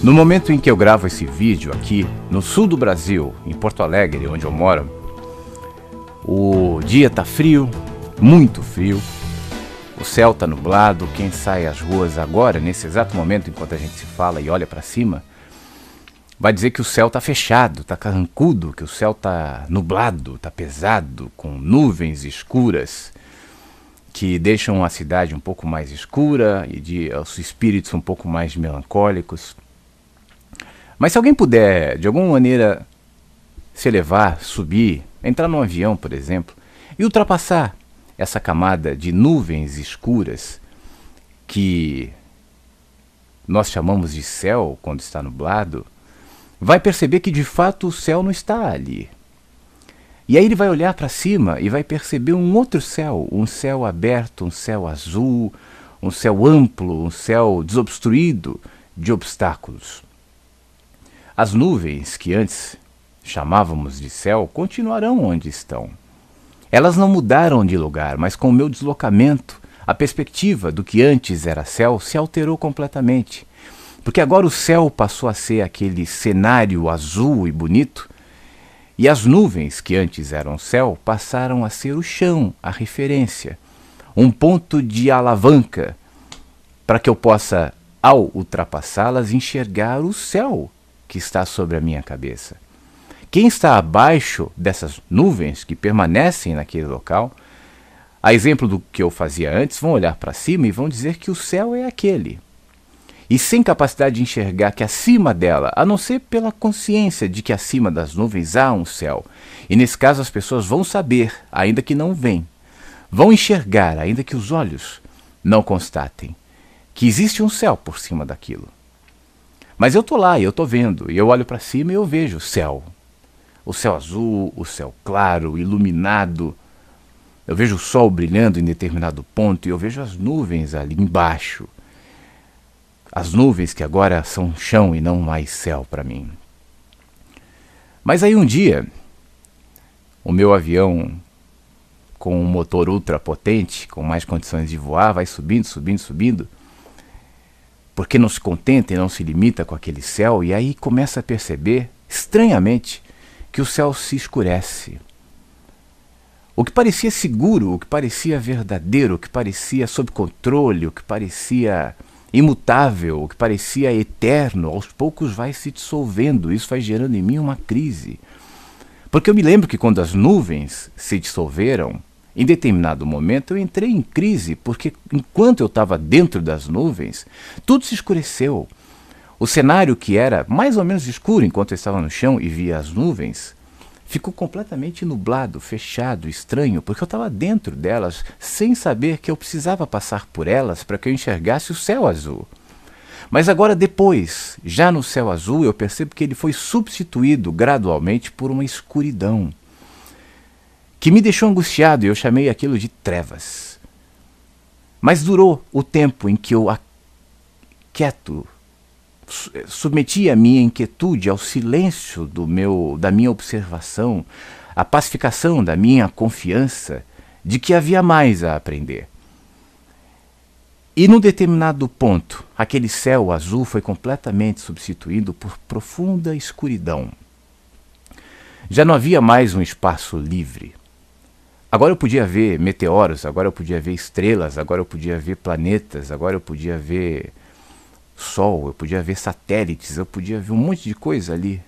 No momento em que eu gravo esse vídeo aqui, no sul do Brasil, em Porto Alegre, onde eu moro, o dia tá frio, muito frio, o céu tá nublado. Quem sai às ruas agora, nesse exato momento, enquanto a gente se fala e olha para cima, vai dizer que o céu tá fechado, tá carrancudo, que o céu tá nublado, tá pesado, com nuvens escuras, que deixam a cidade um pouco mais escura e os espíritos um pouco mais melancólicos. Mas se alguém puder, de alguma maneira, se elevar, subir, entrar num avião, por exemplo, e ultrapassar essa camada de nuvens escuras que nós chamamos de céu quando está nublado, vai perceber que de fato o céu não está ali. E aí ele vai olhar para cima e vai perceber um outro céu, um céu aberto, um céu azul, um céu amplo, um céu desobstruído de obstáculos. As nuvens que antes chamávamos de céu continuarão onde estão. Elas não mudaram de lugar, mas com o meu deslocamento, a perspectiva do que antes era céu se alterou completamente. Porque agora o céu passou a ser aquele cenário azul e bonito, e as nuvens que antes eram céu passaram a ser o chão, a referência, um ponto de alavanca para que eu possa, ao ultrapassá-las, enxergar o céu que está sobre a minha cabeça. Quem está abaixo dessas nuvens que permanecem naquele local, a exemplo do que eu fazia antes, vão olhar para cima e vão dizer que o céu é aquele. E sem capacidade de enxergar que acima dela, a não ser pela consciência de que acima das nuvens há um céu, e nesse caso as pessoas vão saber, ainda que não veem, vão enxergar, ainda que os olhos não constatem, que existe um céu por cima daquilo. Mas eu estou lá e eu estou vendo, e eu olho para cima e eu vejo o céu azul, o céu claro, iluminado. Eu vejo o sol brilhando em determinado ponto e eu vejo as nuvens ali embaixo. As nuvens que agora são chão e não mais céu para mim. Mas aí um dia, o meu avião com um motor ultra potente, com mais condições de voar, vai subindo, subindo, subindo, porque não se contenta e não se limita com aquele céu, e aí começa a perceber, estranhamente, que o céu se escurece. O que parecia seguro, o que parecia verdadeiro, o que parecia sob controle, o que parecia imutável, o que parecia eterno, aos poucos vai se dissolvendo. Isso vai gerando em mim uma crise. Porque eu me lembro que quando as nuvens se dissolveram, em determinado momento eu entrei em crise, porque enquanto eu estava dentro das nuvens, tudo se escureceu. O cenário que era mais ou menos escuro enquanto eu estava no chão e via as nuvens, ficou completamente nublado, fechado, estranho, porque eu estava dentro delas, sem saber que eu precisava passar por elas para que eu enxergasse o céu azul. Mas agora depois, já no céu azul, eu percebo que ele foi substituído gradualmente por uma escuridão, que me deixou angustiado, e eu chamei aquilo de trevas. Mas durou o tempo em que eu, quieto, submeti a minha inquietude ao silêncio da minha observação, à pacificação da minha confiança de que havia mais a aprender. E num determinado ponto, aquele céu azul foi completamente substituído por profunda escuridão. Já não havia mais um espaço livre. Agora eu podia ver meteoros, agora eu podia ver estrelas, agora eu podia ver planetas, agora eu podia ver sol, eu podia ver satélites, eu podia ver um monte de coisa ali.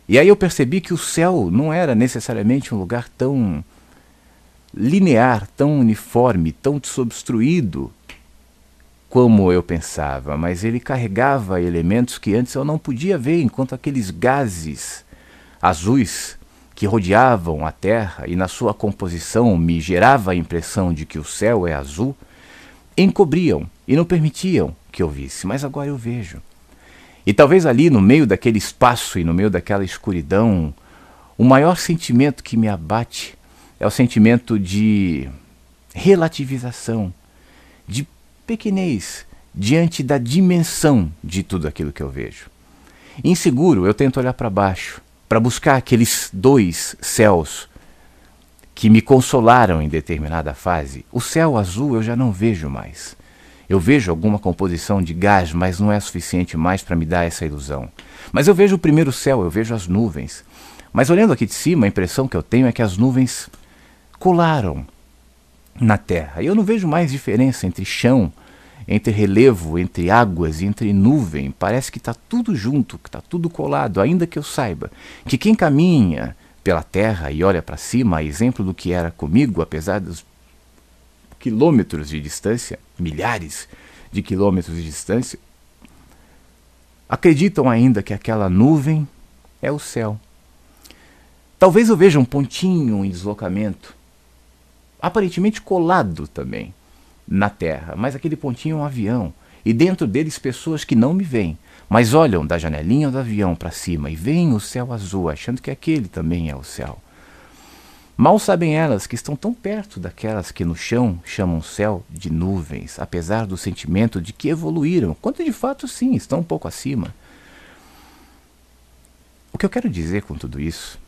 E aí eu percebi que o céu não era necessariamente um lugar tão linear, tão uniforme, tão desobstruído como eu pensava, mas ele carregava elementos que antes eu não podia ver, enquanto aqueles gases azuis que rodeavam a Terra e na sua composição me gerava a impressão de que o céu é azul, encobriam e não permitiam que eu visse, mas agora eu vejo. E talvez ali no meio daquele espaço e no meio daquela escuridão, o maior sentimento que me abate é o sentimento de relativização, de pequenez diante da dimensão de tudo aquilo que eu vejo. Inseguro, eu tento olhar para baixo, para buscar aqueles dois céus que me consolaram em determinada fase. O céu azul eu já não vejo mais. Eu vejo alguma composição de gás, mas não é suficiente mais para me dar essa ilusão. Mas eu vejo o primeiro céu, eu vejo as nuvens. Mas olhando aqui de cima, a impressão que eu tenho é que as nuvens colaram na terra. E eu não vejo mais diferença entre chão, entre relevo, entre águas e entre nuvem. Parece que está tudo junto, que está tudo colado, ainda que eu saiba que quem caminha pela terra e olha para cima, a exemplo do que era comigo, apesar dos quilômetros de distância, milhares de quilômetros de distância, acreditam ainda que aquela nuvem é o céu. Talvez eu veja um pontinho em deslocamento, aparentemente colado também na terra, mas aquele pontinho é um avião, e dentro deles pessoas que não me veem, mas olham da janelinha do avião para cima e veem o céu azul, achando que aquele também é o céu. Mal sabem elas que estão tão perto daquelas que no chão chamam céu de nuvens, apesar do sentimento de que evoluíram, quando de fato sim, estão um pouco acima. O que eu quero dizer com tudo isso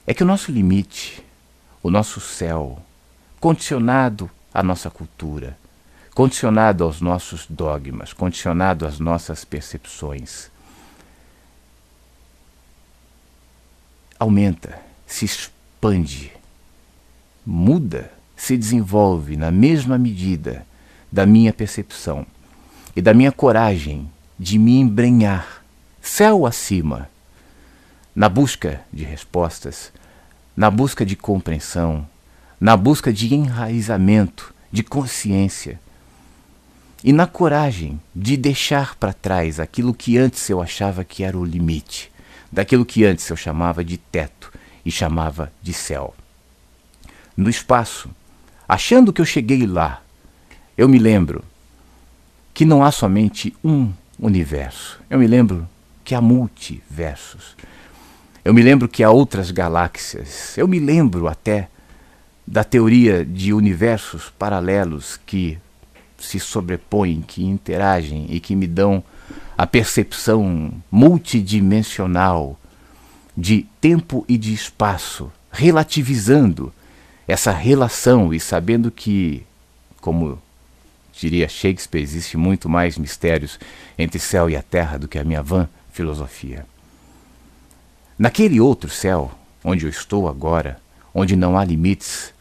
é que o nosso limite, o nosso céu, condicionado à nossa cultura, condicionado aos nossos dogmas, condicionado às nossas percepções, aumenta, se expande, muda, se desenvolve na mesma medida da minha percepção e da minha coragem de me embrenhar céu acima, na busca de respostas, na busca de compreensão, na busca de enraizamento, de consciência, e na coragem de deixar para trás aquilo que antes eu achava que era o limite, daquilo que antes eu chamava de teto e chamava de céu. No espaço, achando que eu cheguei lá, eu me lembro que não há somente um universo. Eu me lembro que há multiversos. Eu me lembro que há outras galáxias. Eu me lembro até da teoria de universos paralelos que se sobrepõem, que interagem e que me dão a percepção multidimensional de tempo e de espaço, relativizando essa relação e sabendo que, como diria Shakespeare, existe muito mais mistérios entre céu e a terra do que a minha vã filosofia. Naquele outro céu, onde eu estou agora, onde não há limites,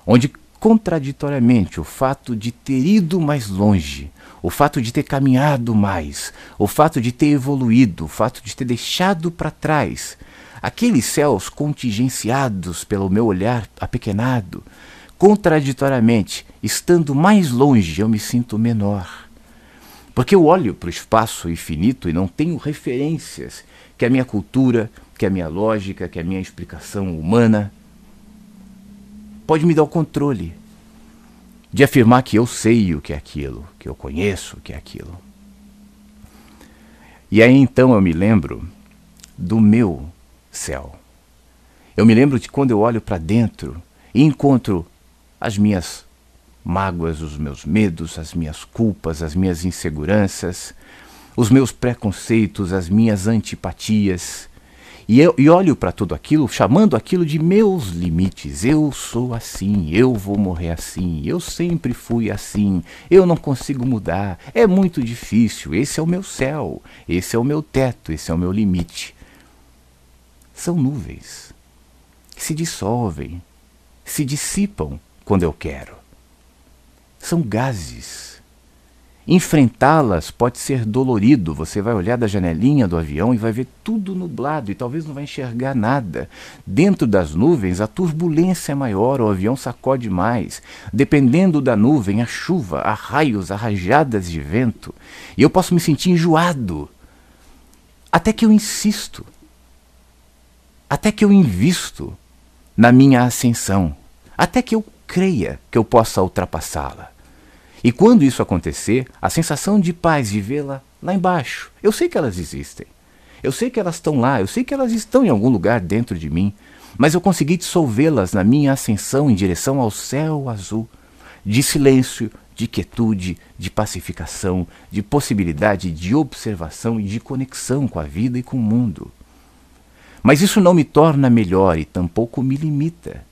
onde contraditoriamente o fato de ter ido mais longe, o fato de ter caminhado mais, o fato de ter evoluído, o fato de ter deixado para trás aqueles céus contingenciados pelo meu olhar apequenado, contraditoriamente, estando mais longe, eu me sinto menor. Porque eu olho para o espaço infinito e não tenho referências que a minha cultura, que a minha lógica, que a minha explicação humana pode me dar o controle de afirmar que eu sei o que é aquilo, que eu conheço o que é aquilo. E aí então eu me lembro do meu céu. Eu me lembro de quando eu olho para dentro e encontro as minhas mágoas, os meus medos, as minhas culpas, as minhas inseguranças, os meus preconceitos, as minhas antipatias. E olho para tudo aquilo, chamando aquilo de meus limites. Eu sou assim, eu vou morrer assim, eu sempre fui assim, eu não consigo mudar, é muito difícil, esse é o meu céu, esse é o meu teto, esse é o meu limite. São nuvens que se dissolvem, se dissipam quando eu quero. São gases. Enfrentá-las pode ser dolorido. Você vai olhar da janelinha do avião e vai ver tudo nublado e talvez não vai enxergar nada. Dentro das nuvens a turbulência é maior, o avião sacode mais. Dependendo da nuvem, a chuva, há raios, há rajadas de vento. E eu posso me sentir enjoado. Até que eu insisto. Até que eu invisto na minha ascensão. Até que eu creia que eu possa ultrapassá-la. E quando isso acontecer, a sensação de paz de vê-la lá embaixo. Eu sei que elas existem. Eu sei que elas estão lá. Eu sei que elas estão em algum lugar dentro de mim. Mas eu consegui dissolvê-las na minha ascensão em direção ao céu azul. De silêncio, de quietude, de pacificação, de possibilidade de observação e de conexão com a vida e com o mundo. Mas isso não me torna melhor e tampouco me limita.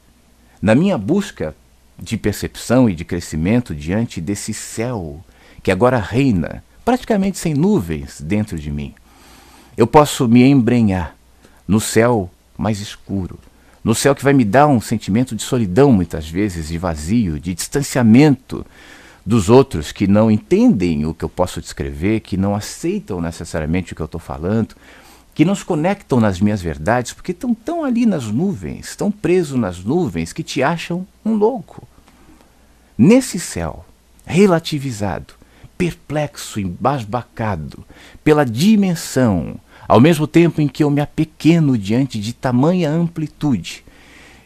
Na minha busca de percepção e de crescimento diante desse céu que agora reina, praticamente sem nuvens, dentro de mim. Eu posso me embrenhar no céu mais escuro, no céu que vai me dar um sentimento de solidão, muitas vezes, de vazio, de distanciamento dos outros que não entendem o que eu posso descrever, que não aceitam necessariamente o que eu estou falando, que não se conectam nas minhas verdades, porque estão tão ali nas nuvens, estão presos nas nuvens, que te acham um louco. Nesse céu, relativizado, perplexo, embasbacado pela dimensão, ao mesmo tempo em que eu me apequeno diante de tamanha amplitude,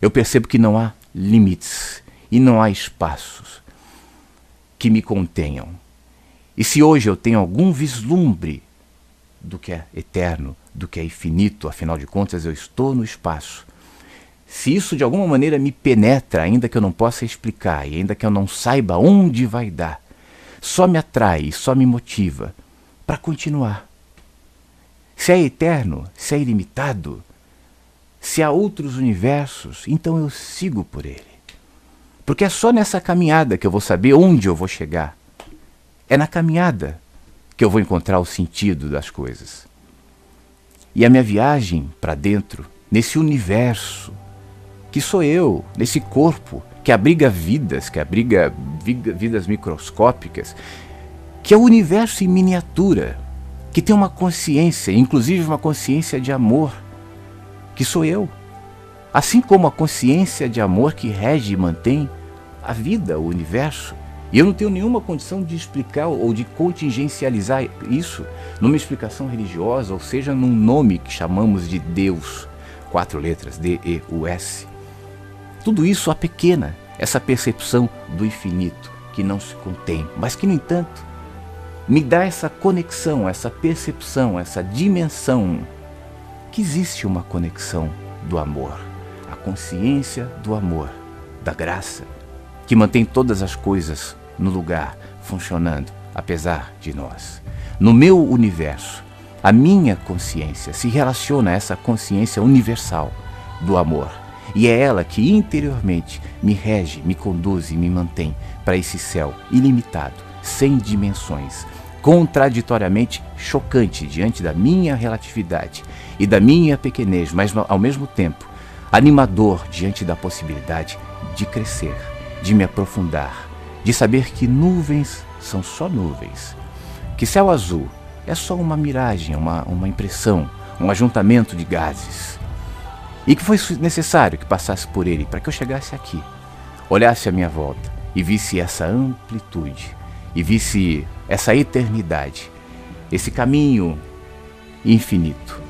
eu percebo que não há limites e não há espaços que me contenham. E se hoje eu tenho algum vislumbre do que é eterno, do que é infinito, afinal de contas eu estou no espaço, se isso de alguma maneira me penetra, ainda que eu não possa explicar e ainda que eu não saiba onde vai dar, só me atrai e só me motiva para continuar. Se é eterno, se é ilimitado, se há outros universos, então eu sigo por ele. Porque é só nessa caminhada que eu vou saber onde eu vou chegar. É na caminhada que eu vou encontrar o sentido das coisas. E a minha viagem para dentro, nesse universo, que sou eu, nesse corpo que abriga vidas, que abriga vidas microscópicas, que é o universo em miniatura, que tem uma consciência, inclusive uma consciência de amor, que sou eu. Assim como a consciência de amor que rege e mantém a vida, o universo. E eu não tenho nenhuma condição de explicar ou de contingencializar isso numa explicação religiosa, ou seja, num nome que chamamos de Deus, 4 letras, D-E-U-S. Tudo isso apequena essa percepção do infinito que não se contém, mas que, no entanto, me dá essa conexão, essa percepção, essa dimensão que existe uma conexão do amor, a consciência do amor, da graça, que mantém todas as coisas no lugar, funcionando, apesar de nós. No meu universo, a minha consciência se relaciona a essa consciência universal do amor. E é ela que interiormente me rege, me conduz e me mantém para esse céu ilimitado, sem dimensões, contraditoriamente chocante diante da minha relatividade e da minha pequenez, mas ao mesmo tempo animador diante da possibilidade de crescer, de me aprofundar, de saber que nuvens são só nuvens, que céu azul é só uma miragem, uma impressão, um ajuntamento de gases, e que foi necessário que passasse por ele para que eu chegasse aqui, olhasse à minha volta e visse essa amplitude, e visse essa eternidade, esse caminho infinito,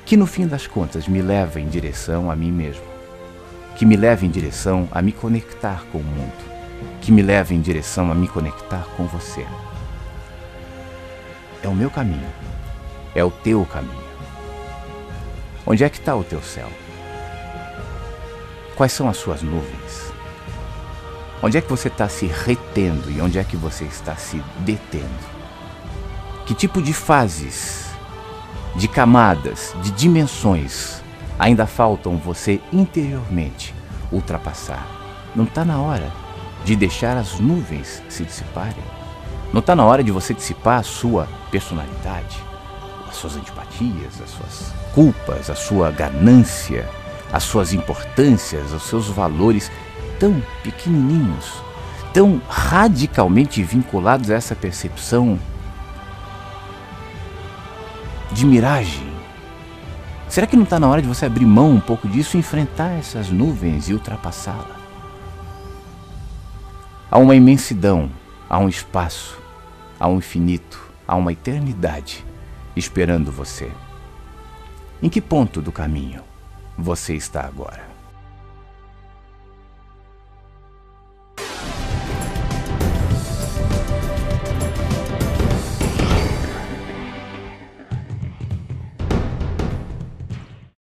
que no fim das contas me leva em direção a mim mesmo, que me leva em direção a me conectar com o mundo, que me leva em direção a me conectar com você. É o meu caminho, é o teu caminho. Onde é que está o teu céu? Quais são as suas nuvens? Onde é que você está se retendo e onde é que você está se detendo? Que tipo de fases, de camadas, de dimensões ainda faltam você interiormente ultrapassar? Não está na hora de deixar as nuvens se dissiparem? Não está na hora de você dissipar a sua personalidade, as suas antipatias, as suas culpas, a sua ganância, as suas importâncias, os seus valores tão pequenininhos, tão radicalmente vinculados a essa percepção de miragem? Será que não está na hora de você abrir mão um pouco disso e enfrentar essas nuvens e ultrapassá-la? Há uma imensidão, há um espaço, há um infinito, há uma eternidade esperando você. Em que ponto do caminho você está agora?